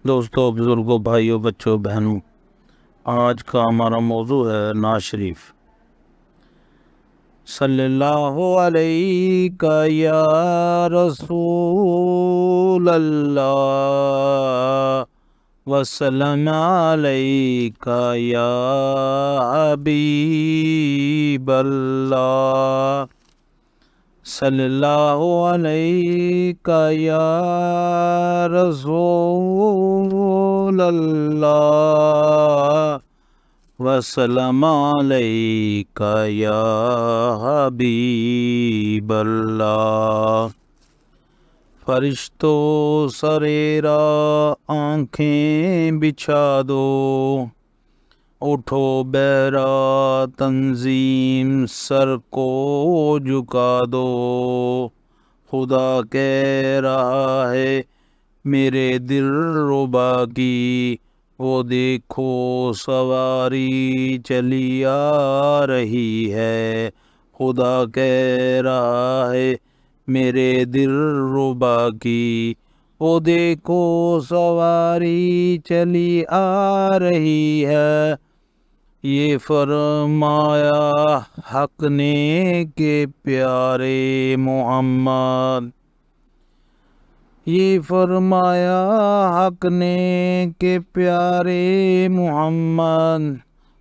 دوستوں، بزرگوں، بھائیوں، بچوں، بہنوں، آج کا ہمارا موضوع ہے نعت شریف۔ صلی اللہ علیہ یا رسول اللہ وسلم علیہ یا حبیب اللہ، صلی اللہ علیہ یا رسول اللہ وسلم علیہ یا حبیب اللہ۔ فرشتوں سریرا آنکھیں بچھا دو، اٹھو بیرا تنظیم سر کو جھکا دو، خدا کہہ رہا ہے میرے دل ربا کی، وہ دیکھو سواری چلی آ رہی ہے، خدا کہہ رہا ہے میرے دل ربا کی، وہ دیکھو سواری چلی آ رہی ہے۔ یہ فرمایا حق نے کہ پیارے محمد، یہ فرمایا حق نے کہ پیارے محمد،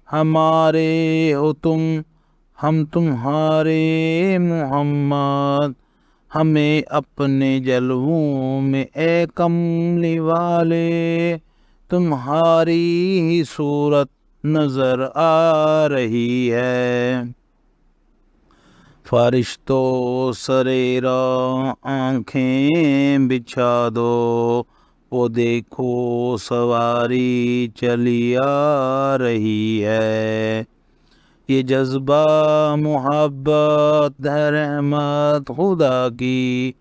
ہمارے ہو تم ہم تمہارے محمد، ہمیں اپنے جلووں میں اے کملی والے تمہاری ہی صورت نظر آ رہی ہے۔ فرشتوں سریرا آنکھیں بچھا دو، وہ دیکھو سواری چلی آ رہی ہے۔ یہ جذبہ محبت ہے رحمت خدا کی،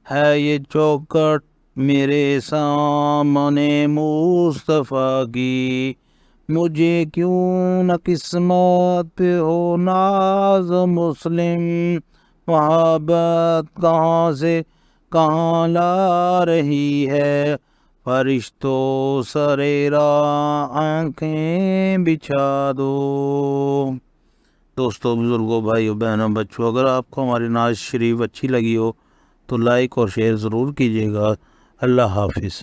ہے یہ چوکٹ میرے سامنے مصطفیٰ کی، مجھے کیوں نہ قسمت پہ ہو ناز مسلم، محبت کہاں سے کہاں لا رہی ہے، فرشتوں سریرا آنکھیں بچھا دو۔ دوستوں، بزرگوں، بھائیوں، بہنوں، بچوں، اگر آپ کو ہماری نعت شریف اچھی لگی ہو تو لائک اور شیئر ضرور کیجیے گا۔ اللہ حافظ۔